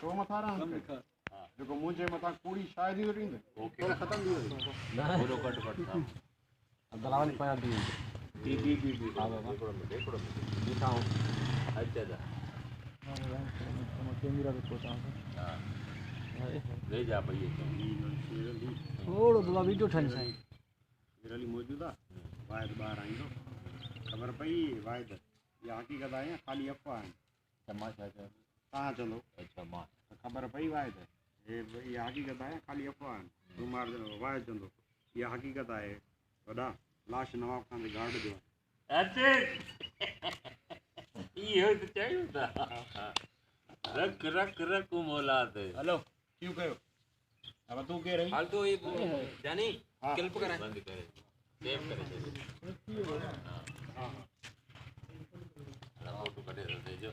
तो मथा रहा जो मुझे मथा कूड़ी शायद ही रही ओके खत्म भी ना पूरा कट दलाल पाया दी हां बाबा देखो दिखाओ अच्छा दा कैमरा पे पोता हां ले जा भई थोड़ो दवा वीडियो ठानी साईं शेरली मौजूदा वायद बाहर आईंदो खबर पई वायद ये हकीकत है खाली अफवाह है तमाशा कहाँ चलो अच्छा मां खबर पई वायद ये हकीकत है खाली अफवाह है रुमार वायद चंदो ये हकीकत है वॾा लाश नवाब खान जे गार्ड जो अचे इहो त चयो था रख रख रख मौलाद हेलो क्यों कयो अब तू के रही हाल तो ये जानी क्लिप करे बंद करे सेव करे हां फोटो कटे दे जो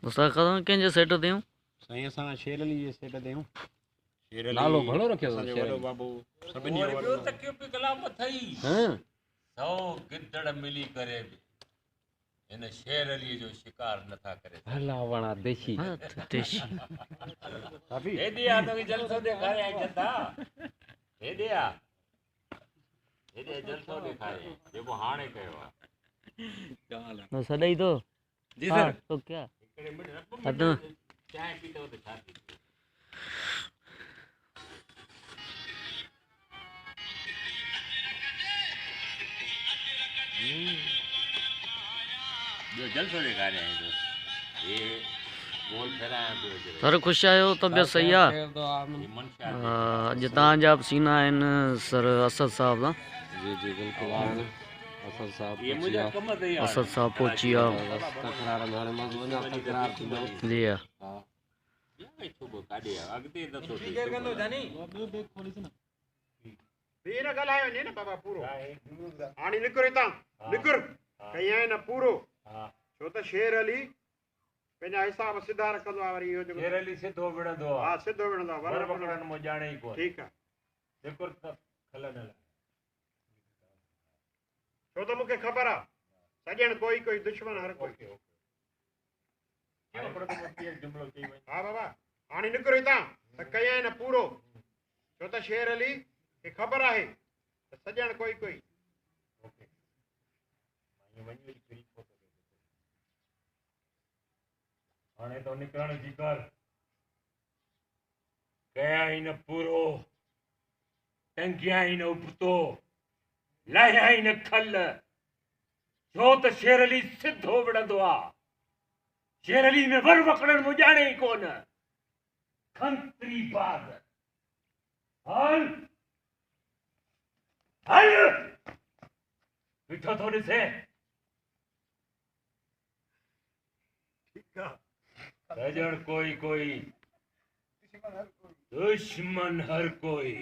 असां कदम कंहिंजे सेट देऊं साईं असां शेरली जे सेट देऊं शेरली नालो घणो रखियो शेरली बाबू सभिनी जो ॿियो तकियो पे कलाम अथई हां 100 गिदड़ मिली करे बि हिन शेरली जो शिकार नथा करे हलावणा देशी देशी काफी हेॾे आ तो जलसो ॾेखारे जंदा हेॾे आ हेॾे जलसो ॾेखारे जेको हाणे कयो आहे न सॾई तो जी सर तो क्या हिकिड़े मिनट अधु चांहि पीतो त छा थी जो जलसो ॾेखारे आहीं तो ये गोल फेरायां पियो सर ख़ुश आहियो तबियत सही आहे अॼु तव्हांजा बि सीना आहिनि सर असद साहब सां जी जी बिल्कुल असद साहब ये मुझे कम ते असद साहब पहुची विया तकरार हाणे मां वञा तकरार थींदो जी हा ये छुबो काढे अॻिते नथो थिए ॿियो न ॻाल्हायो वञे न बाबा पूरो हाणे निकिर हितां निकिर कई आहे न पूरो छो त शेर अली पंहिंजा हिसाब सिधा रखंदो आहे वरी इहो जेको शेरली सिधो विढ़ंदो आहे हा सिधो विढ़ंदो आहे वर पकड़नि मो ॼाणे ई कोन ठीकु आहे जेको खल न छो त मूंखे ख़बर आहे सॼण कोई कोई दुश्मन हर कोई जुमिलो चई वञ हा बाबा हाणे निकिर हितां त कई आहे न पूरो छो त शेर अली खे ख़बर आहे त सॼण कोई कोई ओके ये वञी फ्री फोटो हाणे तो निकरण जी कर कया ही न पूरो टंगिया ही न उपतो लाया ही न खल छो त शेरली सिधो विढ़ंदो आहे शेरली में वर वकड़न मो ॼाणे ई कोन खंत्री बाग हल हल ॾिठो थो ॾिसे ठीकु आहे सजण कोई कोई दुश्मन हर कोई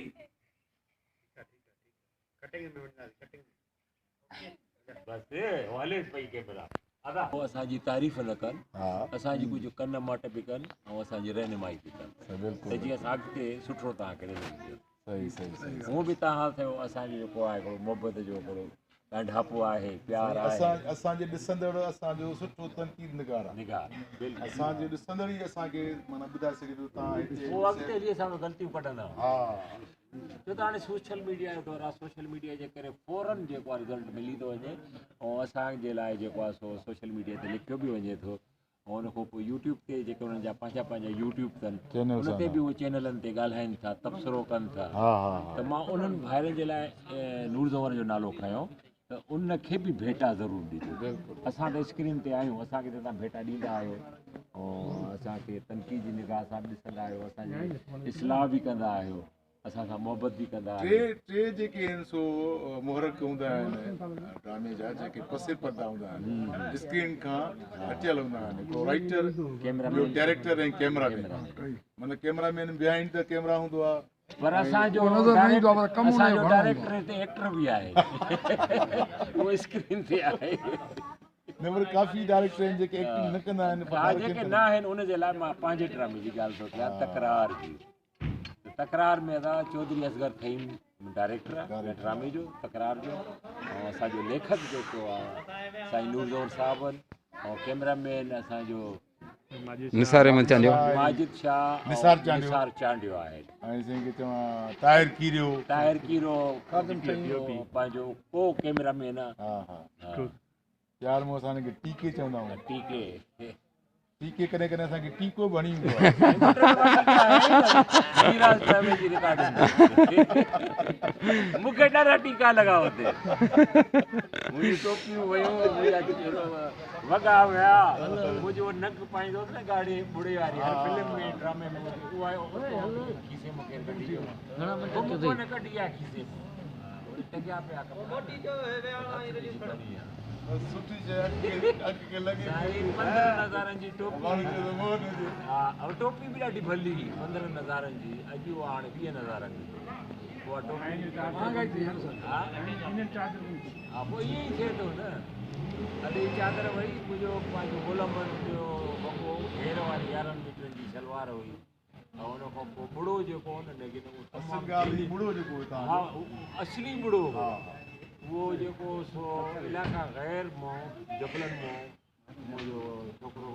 कटिंग में वञा कटिंग बस वाले पई कैमरा अदा वो असांजी तारीफ़ न कनि असांजी कुझु कन मट बि कनि ऐं असांजी रहनुमाई बि कनि त जीअं असां अॻिते सुठो तव्हांखे सही सही हूअं बि तव्हां थियो असांजो जेको आहे हिकिड़ो मोहबत जो हिकिड़ो ॾाढापो आहे प्यार आहे असांजे ॾिसंदड़ असांजो सुठो तनक़ीद निगार आहे असांजे ॾिसंदड़ ई असांखे माना ॿुधाए सघे थो तव्हां हिते उहो अॻिते हली असां ग़लतियूं कढंदा हा छो त हाणे सोशल मीडिया जो दौरु आहे सोशल मीडिया जे करे फौरन जेको आहे रिज़ल्ट मिली थो वञे ऐं असांजे लाइ जेको आहे सो सोशल मीडिया ते लिखियो बि वञे थो ऐं उन खां पोइ यूट्यूब ते जेके उन्हनि जा पंहिंजा यूट्यूब अथनि उन ते बि उहे चैनलनि ते ॻाल्हाइनि था तबसरो कनि था त मां उन्हनि भाइरनि जे लाइ नूर ज़वर जो नालो खयों त उनखे बि भेटा ज़रूरु ॾिजो असां त स्क्रीन ते आहियूं असांखे त तव्हां भेटा ॾींदा आहियो ऐं असांखे तनक़ीद जी निगाह सां ॾिसंदा आहियो असांजी इस्लाह बि कंदा आहियो असां सां मोहबत बि कंदा आहियो टे जेके आहिनि सो मुहरक हूंदा आहिनि ड्रामे जा जेके पसे पर्दा हूंदा आहिनि स्क्रीन खां हटियल हूंदा आहिनि हिकिड़ो राइटर ॿियो डायरेक्टर ऐं कैमरामैन माना कैमरामैन बिहाइंड द कैमरा हूंदो आहे पर असांजो डायरेक्टर ते एक्टर बि आहे उहो स्क्रीन ते आहे न पर काफ़ी डायरेक्टर आहिनि जेके एक्टिंग न कंदा आहिनि जेके न आहिनि उनजे लाइ मां पंहिंजे ड्रामे जी ॻाल्हि थो कयां तकरार जी तकरार में अदा चौधरी असगर थईं डायरेक्टर आहे ड्रामे जो तकरार जो ऐं असांजो लेखक जेको आहे साईं नूरज़ोर साहिबु आहिनि ऐं कैमरामैन असांजो माजिद शाह निसार चांडियो आहे ताहिर कीरियो पंहिंजो को कैमरामैन आहे यार मूं असांखे टीके चवंदा आहियूं टीके कॾहिं कॾहिं असांखे टीको बणी ईंदो मूंखे ॾाढा टीका लॻा हुते मुंहिंजी टोपियूं वियूं वॻा हुया मुंहिंजो नक पाईंदो न गाड़ी बुढ़े वारी फिल्म में ड्रामे में उहा खीसे मूंखे कढी न कढी आहे खीसे टकिया पिया सुठी शइ अॻिते लॻे 15,000 जी टोपी हा टोपी बि ॾाढी भली 15,000 जी अॼु उहा हाणे 20,000 जी उहा टोपी हा पोइ ईअं ई थिए थो न अॼु चादर वई मुंहिंजो पंहिंजो गुलामन जो वॻो घेर वारी 11 मीटरनि जी सलवार हुई ऐं हुन खां पोइ बुढ़ो जेको हो न लेकिन हा असली बुढ़ो वो जेको सो इलाइक़ा गैर मां जबलनि मां मुंहिंजो छोकिरो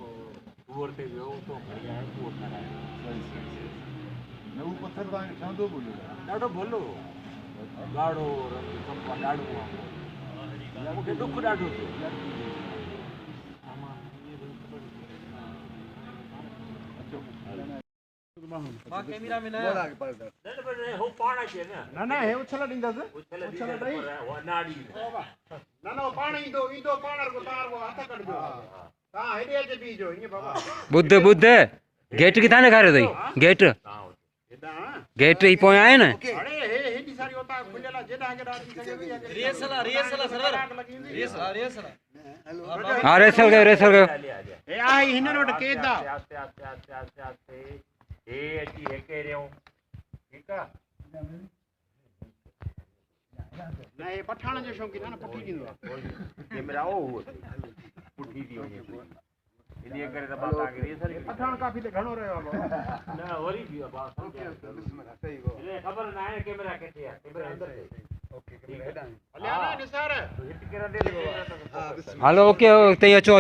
टूर ते वियो उतो खणी आयो उहो करायो न उहो पथर तव्हांखे ठहंदो बि ॾाढो भलो ॻाढ़ो रंग चंपा ॾाढो आहे मूंखे दुख ॾाढो थियो कैमरा में हो पाण अचे न हे उछल ॾींदसि उछल ॾेई नाड़ी न पाण ईंदो पाण को तार को हथ कढजो तव्हां हेॾे अचे बीजो ईअं बाबा बुध गेट किथां ॾेखारियो अथई गेट ही पोयां आहे न हाणे हेॾी सारी उतां खुलियल आहे जेॾा केॾा थी सघे रिहर्सल सर्वर रिहर्सल हा रेसल कयो हे आई हिननि वटि केदा आस्ते आस्ते आस्ते आस्ते आस्ते हे अची हेके रियो ठीकु आहे न हे पठाण जो शौक़ीन आहे न पुठी ॾींदो आहे कैमरा ओ पुठी थी वञे इन्हीअ करे त मां तव्हांखे रिहर्सल पठाण काफ़ी त घणो रहियो आहे न वरी थी वियो आहे ख़बर न आहे कैमरा किथे आहे कैमरा अंदरि हलो ओके तई अचो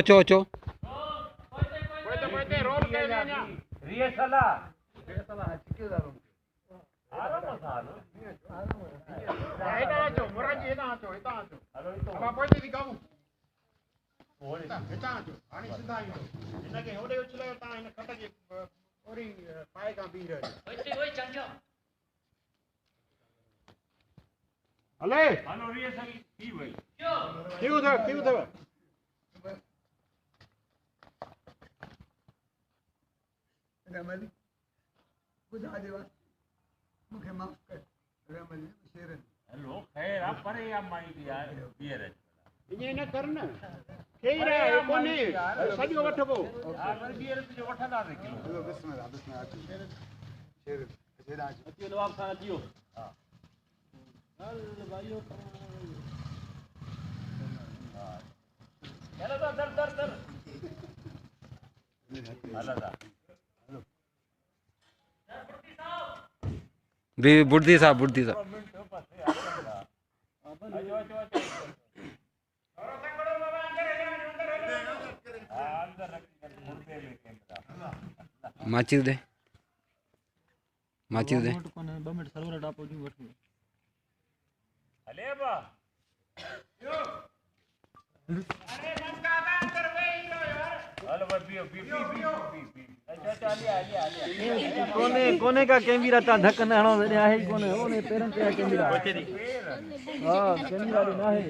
हले हलो रिहर्सल थी वई क्यों था रमली ॿुधा देवा मूंखे माफ़ कर रमली शेरन हलो खैर आ परे या माई दी यार बियर ईअं न कर न केर आहे कोन्हे सॼो वठबो हा वरी बियर जो वठंदासीं किलो बिस्मिल्लाह शेर अची नवाब सां अचियो हा हल भाइयों चलो तो दर हला था बुद्धि साहब माचिस दे 2 मिनट सर्वर टापो दी वठ हले बा अरे नमका अंदर वे लो यार हलो बी कोने का कैमरा ता धक न हणो है ही कोने ओने पेरन पे कैमरा हां कैमरा भी ना है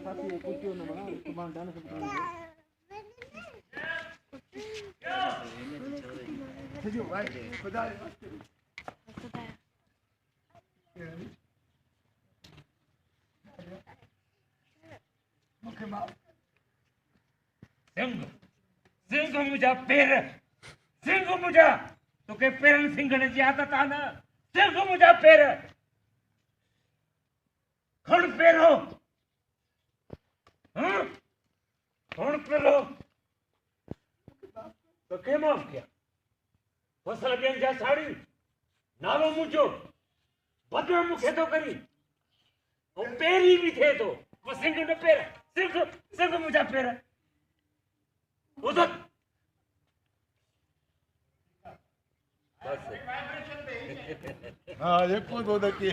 साथी कुछ न बना तुम्हारा डांस जो भाई खुदा मुखे माफ सिंह मुझा पैर सिंह मुझा तो के पैरन सिंगने जी आदत आ ना सिंह मुझा पैर खण पैरो हां खण पैरो तो के माफ किया फसल बेन जा साड़ी नालो मुंहिंजो बदनाम मूंखे थो करी ऐं पेरी बि थिए थो पोइ सिंग न पेर सिंग मुंहिंजा पेर ॿुधो बसि हाँ, ये खुद होता कि